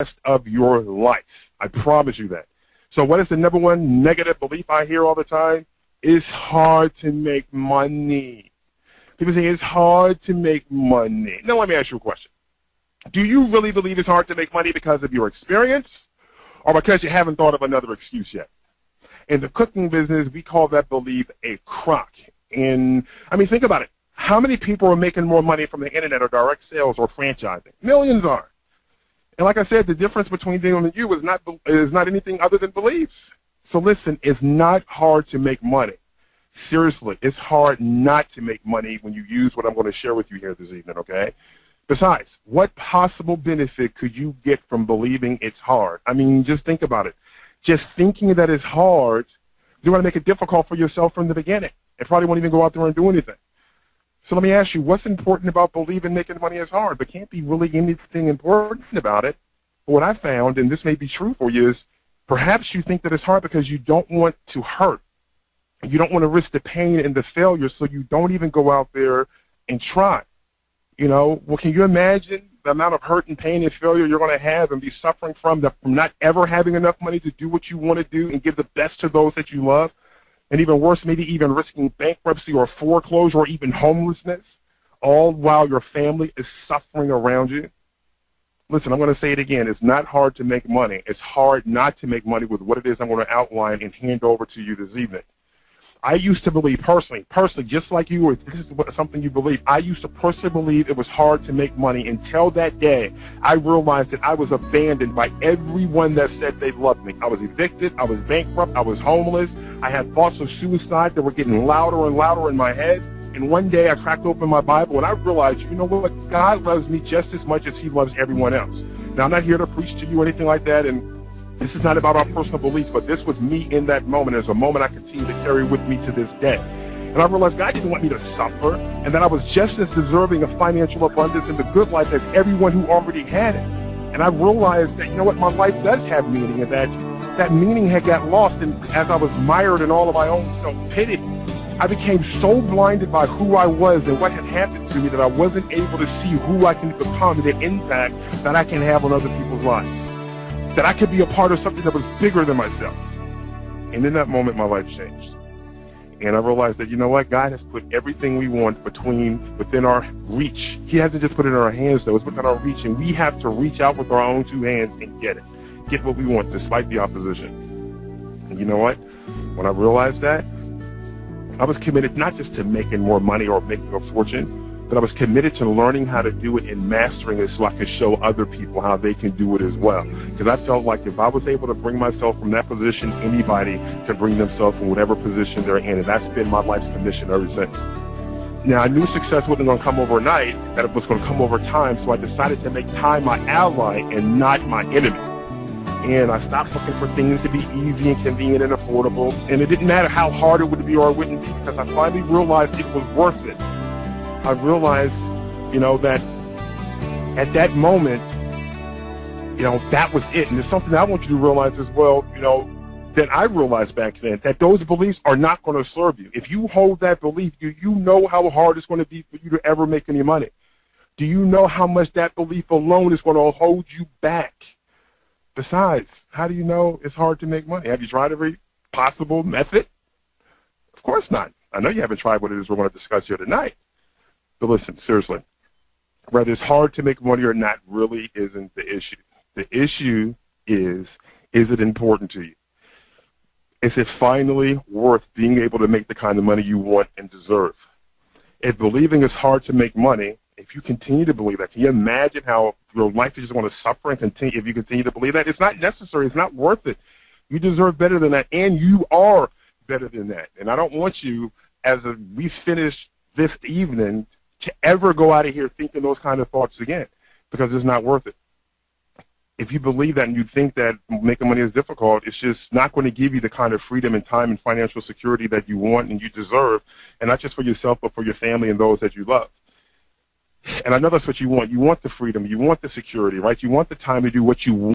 rest of your life. I promise you that. So what is the number one negative belief I hear all the time? It's hard to make money. People say it's hard to make money. Now let me ask you a question. Do you really believe it's hard to make money because of your experience or because you haven't thought of another excuse yet? In the cooking business, we call that belief a crock. And I mean, think about it. How many people are making more money from the internet or direct sales or franchising? Millions are. And like I said, the difference between them and you is not anything other than beliefs. So listen, it's not hard to make money. Seriously, it's hard not to make money when you use what I'm going to share with you here this evening, okay? Besides, what possible benefit could you get from believing it's hard? I mean, just think about it. Just thinking that it's hard, you want to make it difficult for yourself from the beginning. It probably won't even go out there and do anything. So let me ask you, what's important about believing making money is hard? There can't be really anything important about it. But what I found, and this may be true for you, is perhaps you think that it's hard because you don't want to hurt. You don't want to risk the pain and the failure, so you don't even go out there and try. You know, well, can you imagine the amount of hurt and pain and failure you're going to have and be suffering from not ever having enough money to do what you want to do and give the best to those that you love? And even worse, maybe even risking bankruptcy or foreclosure or even homelessness, all while your family is suffering around you. Listen, I'm going to say it again. It's not hard to make money. It's hard not to make money with what it is I'm going to outline and hand over to you this evening. I used to believe personally, just like you, or this is something you believe, I used to personally believe it was hard to make money until that day I realized that I was abandoned by everyone that said they loved me. I was evicted, I was bankrupt, I was homeless, I had thoughts of suicide that were getting louder and louder in my head. And one day I cracked open my Bible and I realized, you know what, God loves me just as much as he loves everyone else. Now, I'm not here to preach to you or anything like that, and this is not about our personal beliefs, but this was me in that moment. It's a moment I continue to carry with me to this day. And I realized God didn't want me to suffer, and that I was just as deserving of financial abundance and the good life as everyone who already had it. And I realized that, you know what, my life does have meaning, and that meaning had got lost. And as I was mired in all of my own self-pity, I became so blinded by who I was and what had happened to me that I wasn't able to see who I can become and the impact that I can have on other people's lives. That I could be a part of something that was bigger than myself. And in that moment, my life changed. And I realized that, you know what, God has put everything we want within our reach. He hasn't just put it in our hands, though. It's within our reach, and we have to reach out with our own two hands and get it. Get what we want, despite the opposition. And you know what? When I realized that, I was committed not just to making more money or making a fortune, but I was committed to learning how to do it and mastering it so I could show other people how they can do it as well. Because I felt like if I was able to bring myself from that position, anybody can bring themselves from whatever position they're in. And that's been my life's commission ever since. Now, I knew success wasn't going to come overnight, that it was going to come over time, so I decided to make time my ally and not my enemy. And I stopped looking for things to be easy and convenient and affordable. And it didn't matter how hard it would be or it wouldn't be, because I finally realized it was worth it. I realized, you know, that at that moment, you know, that was it. And there's something I want you to realize as well, you know, that I realized back then, that those beliefs are not going to serve you. If you hold that belief, do you know how hard it's going to be for you to ever make any money? Do you know how much that belief alone is going to hold you back? Besides, how do you know it's hard to make money? Have you tried every possible method? Of course not. I know you haven't tried what it is we're going to discuss here tonight. But listen, seriously, whether it's hard to make money or not really isn't the issue. The issue is it important to you? Is it finally worth being able to make the kind of money you want and deserve? If believing it's hard to make money, if you continue to believe that, can you imagine how your life is just going to suffer and continue if you continue to believe that? It's not necessary. It's not worth it. You deserve better than that, and you are better than that. And I don't want you, we finish this evening, to ever go out of here thinking those kind of thoughts again, because it's not worth it. If you believe that and you think that making money is difficult, it's just not going to give you the kind of freedom and time and financial security that you want and you deserve, and not just for yourself, but for your family and those that you love. And I know that's what you want. You want the freedom. You want the security, right? You want the time to do what you want.